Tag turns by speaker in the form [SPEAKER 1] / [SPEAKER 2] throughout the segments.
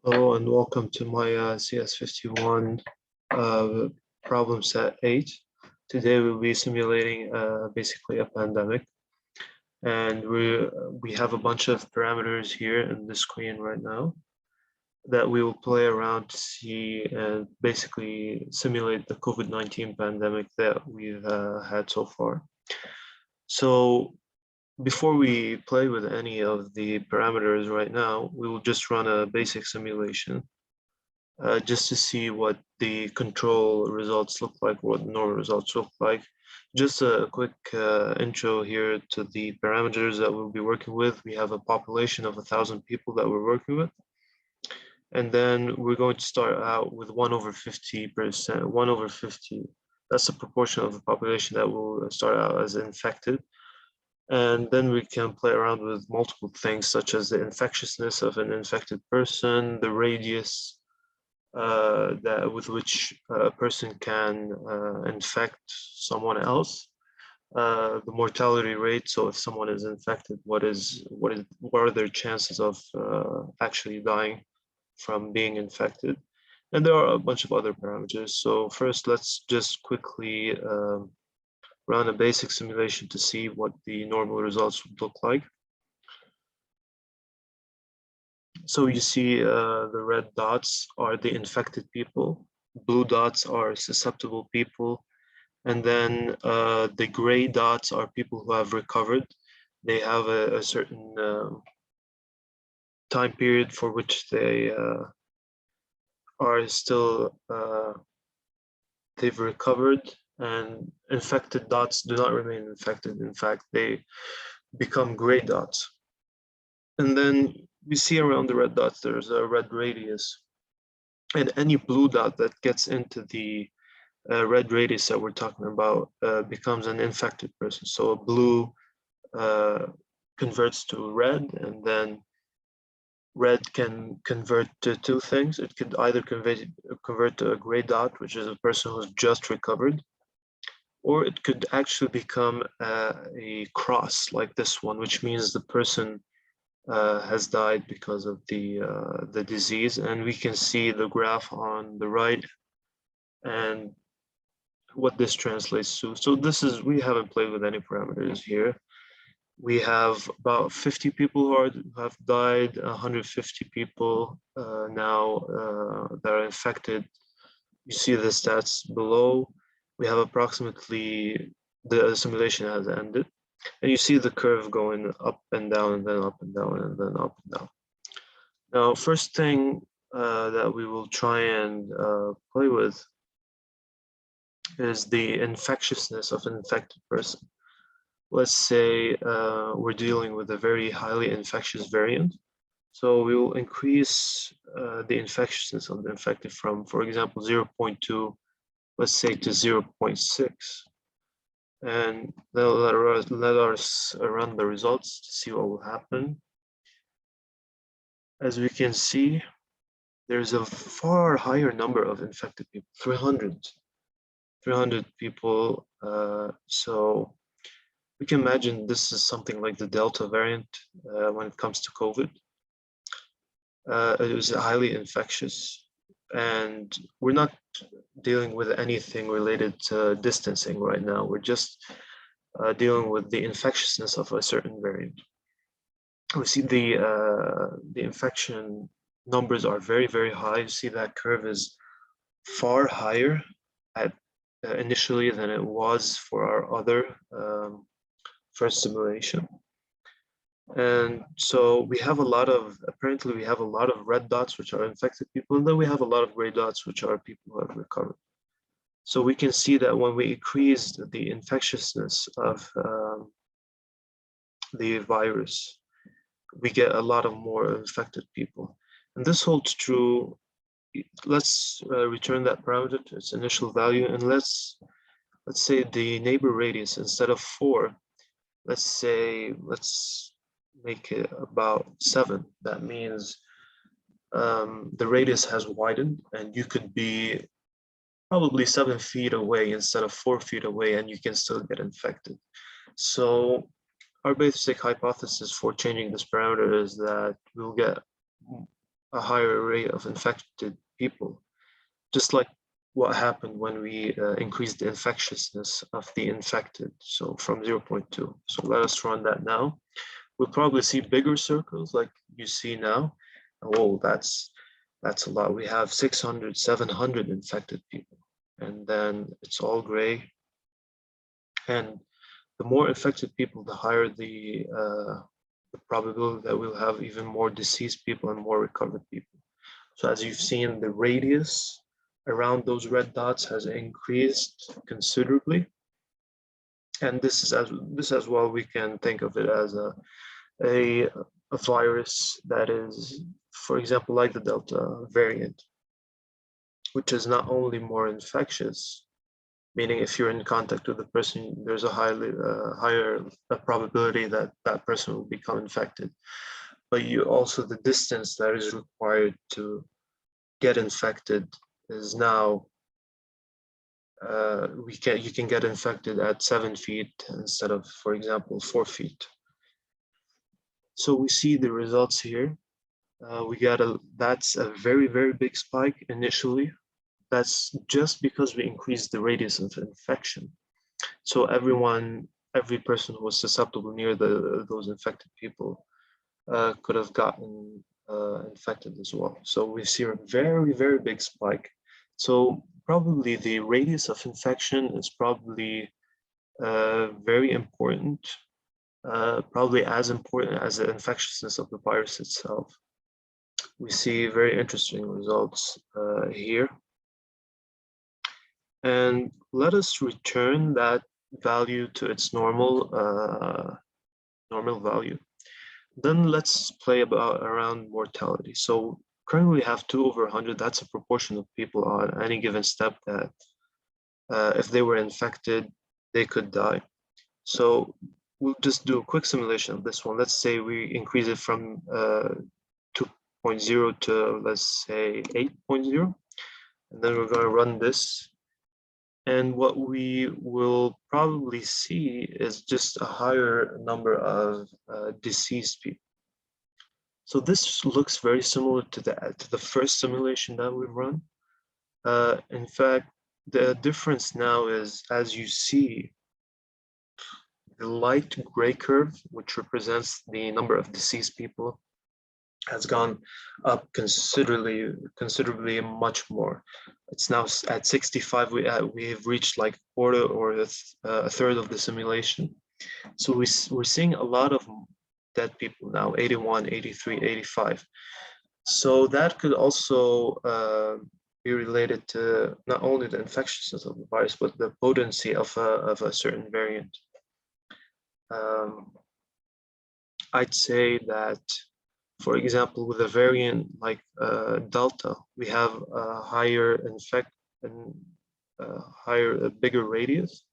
[SPEAKER 1] Hello and welcome to my CS51 problem set 8. Today we'll be simulating basically a pandemic, and we have a bunch of parameters here in the screen right now that we will play around to see and basically simulate the COVID-19 pandemic that we've had so far. So before we play with any of the parameters right now, we will just run a basic simulation just to see what the control results look like, what normal results look like. Just a quick intro here to the parameters that we'll be working with. We have a population of 1,000 people that we're working with. And then we're going to start out with 1/50%, 1/50. That's the proportion of the population that will start out as infected. And then we can play around with multiple things, such as the infectiousness of an infected person, the radius that with which a person can infect someone else, the mortality rate. So if someone is infected, what are their chances of actually dying from being infected? And there are a bunch of other parameters. So first, let's just quickly run a basic simulation to see what the normal results would look like. So you see the red dots are the infected people, blue dots are susceptible people, and then the gray dots are people who have recovered. They have a certain time period for which they are still, they've recovered, and infected dots do not remain infected. In fact, they become gray dots. And then we see around the red dots, there's a red radius. And any blue dot that gets into the red radius that we're talking about becomes an infected person. So a blue converts to red, and then red can convert to two things. It could either convert to a gray dot, which is a person who's just recovered, or it could actually become a cross like this one, which means the person has died because of the disease. And we can see the graph on the right and what this translates to. So this is, we haven't played with any parameters here. We have about 50 people who have died, 150 people now that are infected. You see the stats below. We have approximately, the simulation has ended. And you see the curve going up and down, and then up and down, and then up and down. Now, first thing that we will try and play with is the infectiousness of an infected person. Let's say we're dealing with a very highly infectious variant. So we will increase the infectiousness of the infected from, for example, 0.2, let's say, to 0.6. And then let us run the results to see what will happen. As we can see, there's a far higher number of infected people, 300 people. So we can imagine this is something like the Delta variant when it comes to COVID. It was highly infectious, and we're not dealing with anything related to distancing right now. We're just dealing with the infectiousness of a certain variant. We see the infection numbers are very, very high. You see that curve is far higher at initially than it was for our other first simulation. And so we have a lot of, apparently we have a lot of red dots, which are infected people, and then we have a lot of gray dots, which are people who have recovered. So we can see that when we increase the infectiousness of the virus, we get a lot of more infected people. And this holds true. Let's return that parameter to its initial value, and let's say the neighbor radius, instead of 4, let's make it about 7. That means the radius has widened, and you could be probably 7 feet away instead of 4 feet away, and you can still get infected. So our basic hypothesis for changing this parameter is that we'll get a higher rate of infected people, just like what happened when we increased the infectiousness of the infected, so from 0.2. So let us run that now. We'll probably see bigger circles like you see now. Oh, that's a lot. We have 600, 700 infected people, and then it's all gray. And the more infected people, the higher the probability that we'll have even more deceased people and more recovered people. So as you've seen, the radius around those red dots has increased considerably. And this as well, we can think of it as a virus that is, for example, like the Delta variant, which is not only more infectious, meaning if you're in contact with a person, there's a higher probability that that person will become infected. But you also, the distance that is required to get infected is now, you can get infected at 7 feet instead of, for example, 4 feet. So we see the results here. That's a very, very big spike initially. That's just because we increased the radius of infection. So every person who was susceptible near those infected people could have gotten infected as well. So we see a very, very big spike. So probably the radius of infection is probably very important, probably as important as the infectiousness of the virus itself. We see very interesting results here. And let us return that value to its normal value. Then let's play around mortality. So currently we have 2/100. That's a proportion of people on any given step that if they were infected, they could die. So we'll just do a quick simulation of this one. Let's say we increase it from 2.0 to, let's say, 8.0. And then we're going to run this. And what we will probably see is just a higher number of deceased people. So this looks very similar to the first simulation that we've run. In fact, the difference now is, as you see, the light gray curve, which represents the number of deceased people, has gone up considerably much more. It's now at 65. We have reached like a quarter or a third of the simulation. So we're seeing a lot of dead people now, 81, 83, 85. So that could also be related to not only the infectiousness of the virus, but the potency of a certain variant. I'd say that, for example, with a variant like Delta, we have a higher a bigger radius.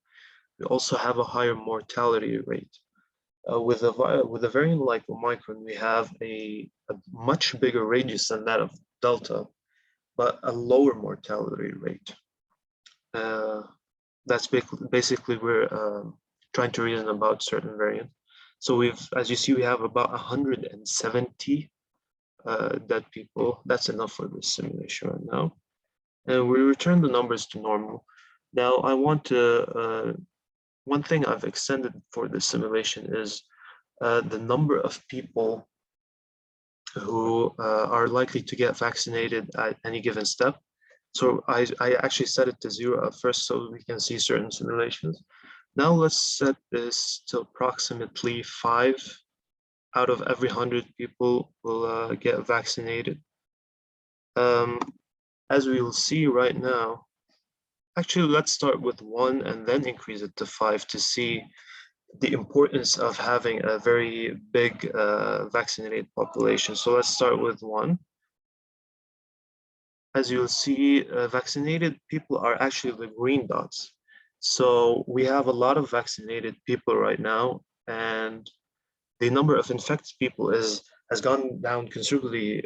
[SPEAKER 1] We also have a higher mortality rate. With a variant like Omicron, we have a much bigger radius than that of Delta, but a lower mortality rate. That's basically we're trying to reason about certain variants. So as you see, we have about 170 dead people. That's enough for this simulation right now. And we return the numbers to normal. Now I want to, one thing I've extended for this simulation is the number of people who are likely to get vaccinated at any given step. So I actually set it to 0 at first so we can see certain simulations. Now let's set this to approximately 5 out of every 100 people will get vaccinated. As we will see right now, actually let's start with 1 and then increase it to 5 to see the importance of having a very big vaccinated population. So let's start with 1. As you'll see, vaccinated people are actually the green dots. So we have a lot of vaccinated people right now, and the number of infected people has gone down considerably.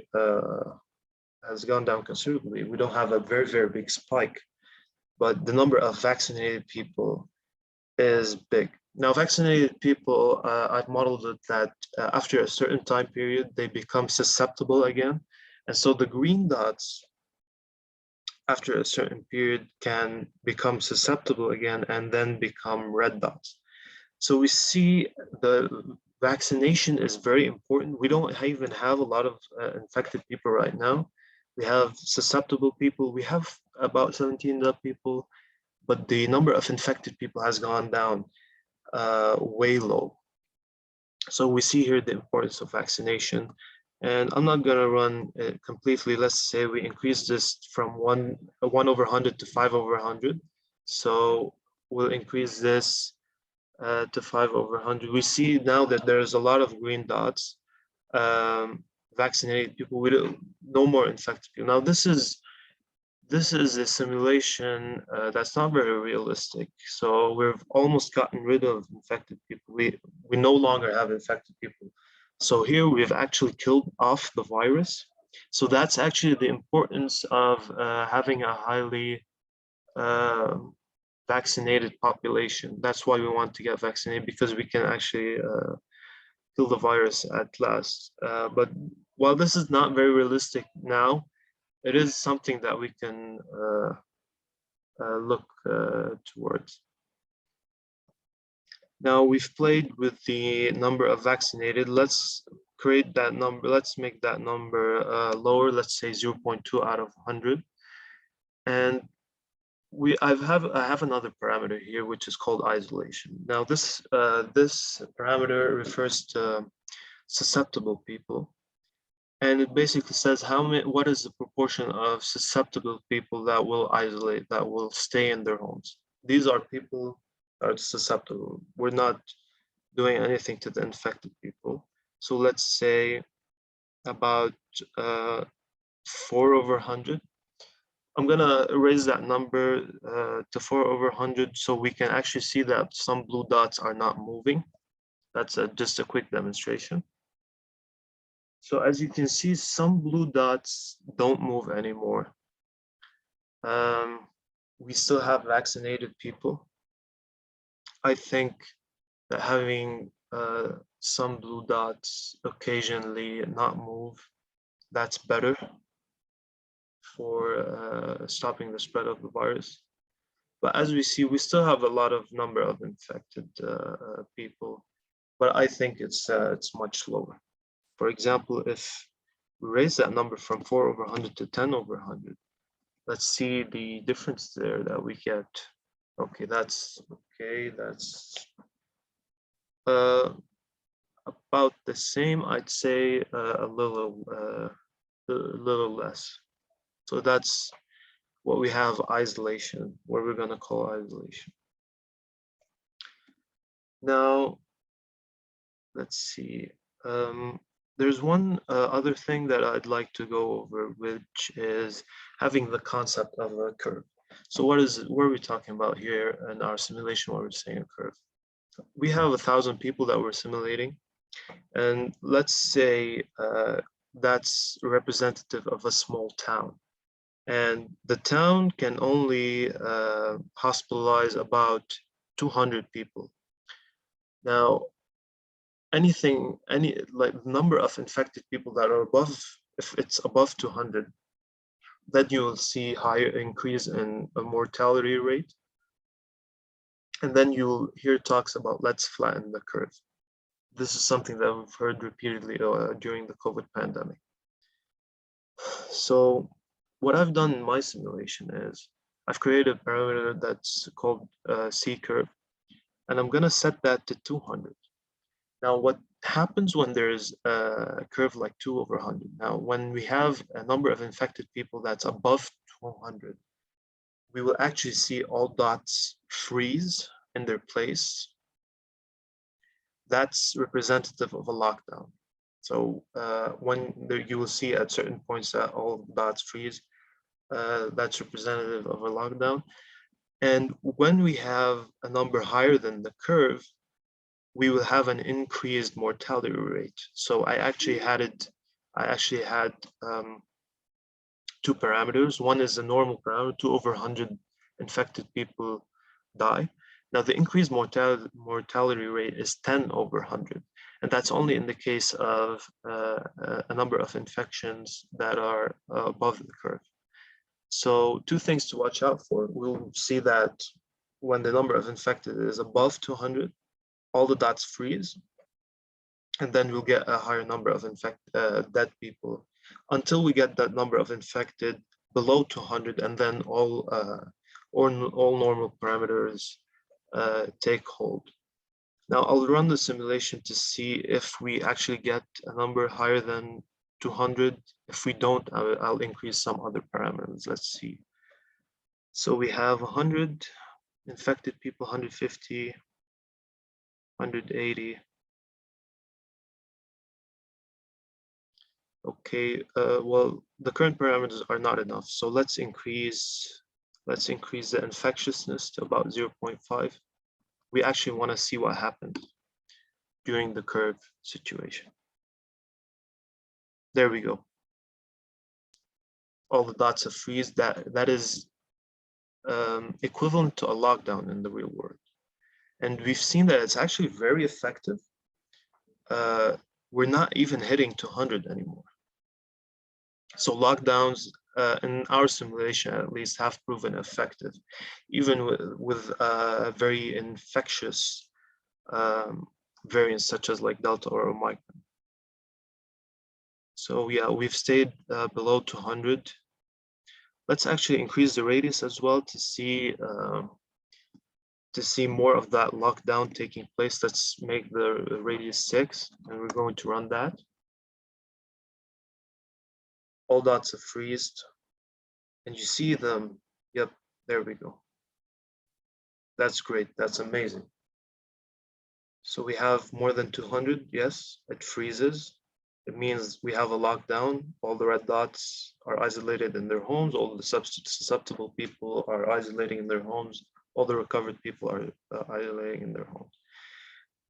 [SPEAKER 1] We don't have a very, very big spike, but the number of vaccinated people is big. Now, vaccinated people, I've modeled it that after a certain time period, they become susceptible again, And so the green dots, after a certain period, can become susceptible again and then become red dots. So we see the vaccination is very important. We don't even have a lot of infected people right now. We have susceptible people. We have about 17 people, but the number of infected people has gone down way low. So we see here the importance of vaccination. And I'm not going to run it completely. Let's say we increase this from 1/100 to 5/100. So we'll increase this to 5/100. We see now that there's a lot of green dots, vaccinated people with no more infected people. Now this is a simulation that's not very realistic. So we've almost gotten rid of infected people. We no longer have infected people. So here we've actually killed off the virus. So that's actually the importance of having a highly vaccinated population. That's why we want to get vaccinated, because we can actually kill the virus at last. But while this is not very realistic now, it is something that we can look towards. Now we've played with the number of vaccinated. Let's create that number. Let's make that number lower. Let's say 0.2 out of 100. And I have another parameter here, which is called isolation. Now this parameter refers to susceptible people. And it basically says what is the proportion of susceptible people that will isolate, that will stay in their homes. These are people that are susceptible. We're not doing anything to the infected people. So let's say about 4/100. I'm gonna raise that number to 4/100 so we can actually see that some blue dots are not moving. That's just a quick demonstration. So as you can see, some blue dots don't move anymore. We still have vaccinated people. I think that having some blue dots occasionally not move, that's better for stopping the spread of the virus. But as we see, we still have a lot of number of infected people, but I think it's much lower. For example, if we raise that number from 4/100 to 10/100, let's see the difference there that we get. Okay, that's about the same. I'd say a little less. So that's what we have isolation, what we're going to call isolation. Now, let's see. There's one other thing that I'd like to go over, which is having the concept of a curve. So what are we talking about here in our simulation when we're saying a curve? We have 1,000 people that we're simulating, and let's say that's representative of a small town. And the town can only hospitalize about 200 people. Now, any number of infected people that are above, if it's above 200, then you will see higher increase in a mortality rate. And then you'll hear talks about let's flatten the curve. This is something that we've heard repeatedly during the COVID pandemic. So what I've done in my simulation is I've created a parameter that's called C curve, and I'm gonna set that to 200. Now, what happens when there's a curve like 2/100? Now, when we have a number of infected people that's above 200, we will actually see all dots freeze in their place. That's representative of a lockdown. So you will see at certain points that all dots freeze, that's representative of a lockdown. And when we have a number higher than the curve, we will have an increased mortality rate. So I actually had two parameters. One is the normal parameter, 2/100 infected people die. Now the increased mortality rate is 10/100. And that's only in the case of a number of infections that are above the curve. So two things to watch out for. We'll see that when the number of infected is above 200, all the dots freeze, and then we'll get a higher number of dead people until we get that number of infected below 200, and then all normal parameters take hold. Now I'll run the simulation to see if we actually get a number higher than 200. If we don't, I'll increase some other parameters. Let's see. So we have 100 infected people, 150, 180. Okay, well, the current parameters are not enough. So let's increase the infectiousness to about 0.5. We actually want to see what happens during the curve situation. There we go. All the dots have freeze. That is equivalent to a lockdown in the real world. And we've seen that it's actually very effective. We're not even hitting 200 anymore. So lockdowns in our simulation at least have proven effective, even with very infectious variants such as like Delta or Omicron. So yeah, we've stayed below 200. Let's actually increase the radius as well to see more of that lockdown taking place. Let's make the radius 6, and we're going to run that. All dots are freezed, and you see them. Yep, there we go. That's great. That's amazing. So we have more than 200. Yes, it freezes. It means we have a lockdown. All the red dots are isolated in their homes. All the susceptible people are isolating in their homes. All the recovered people are isolating in their homes.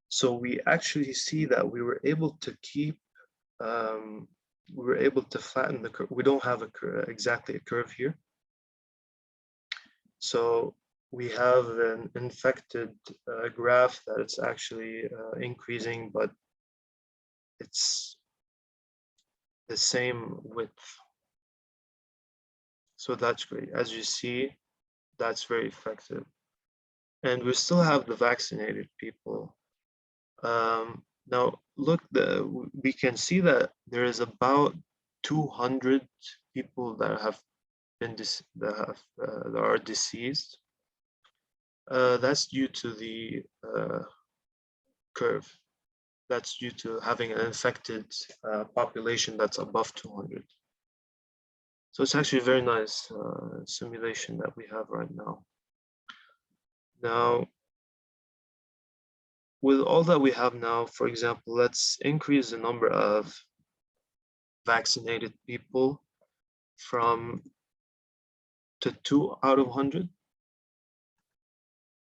[SPEAKER 1] So we actually see that we were able to keep, we were able to flatten the curve. We don't have exactly a curve here. So we have an infected graph that it's actually increasing, but it's the same width. So that's great. As you see, that's very effective. And we still have the vaccinated people. Now look, we can see that there is about 200 people that have been that are deceased. That's due to the curve. That's due to having an infected population that's above 200. So it's actually a very nice simulation that we have right now. Now, with all that we have now, for example, let's increase the number of vaccinated people to 2 out of 100,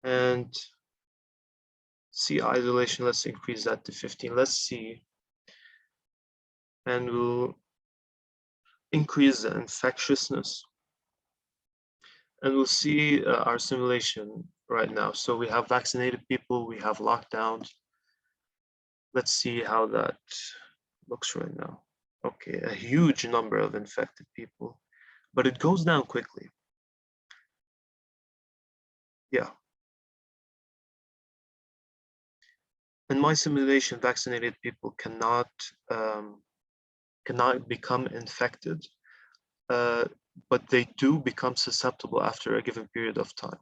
[SPEAKER 1] and see isolation, let's increase that to 15. Let's see, and we'll increase the infectiousness, and we'll see our simulation right now. So we have vaccinated people, we have lockdowns. Let's see how that looks right now. Okay, a huge number of infected people, but it goes down quickly. Yeah. In my simulation, vaccinated people cannot become infected, but they do become susceptible after a given period of time.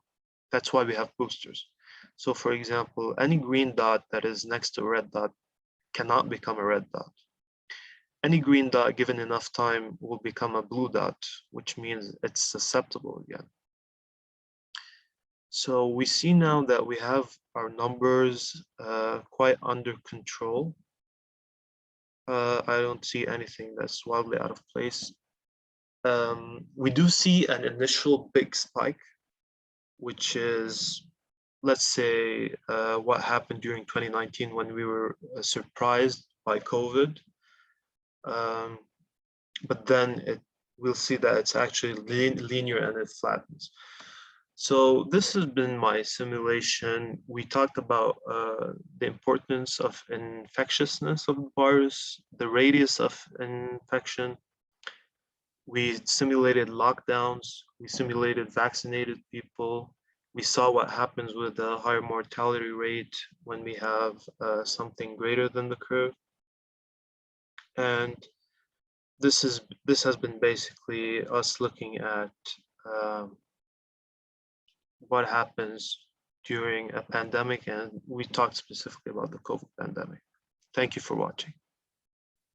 [SPEAKER 1] That's why we have boosters. So for example, any green dot that is next to a red dot cannot become a red dot. Any green dot given enough time will become a blue dot, which means it's susceptible again. So we see now that we have our numbers quite under control. I don't see anything that's wildly out of place. We do see an initial big spike, which is, let's say, what happened during 2019 when we were surprised by COVID. But then we'll see that it's actually linear and it flattens. So this has been my simulation. We talked about the importance of infectiousness of the virus, the radius of infection. We simulated lockdowns. We simulated vaccinated people. We saw what happens with a higher mortality rate when we have something greater than the curve. And this has been basically us looking at what happens during a pandemic, and we talked specifically about the COVID pandemic. Thank you for watching.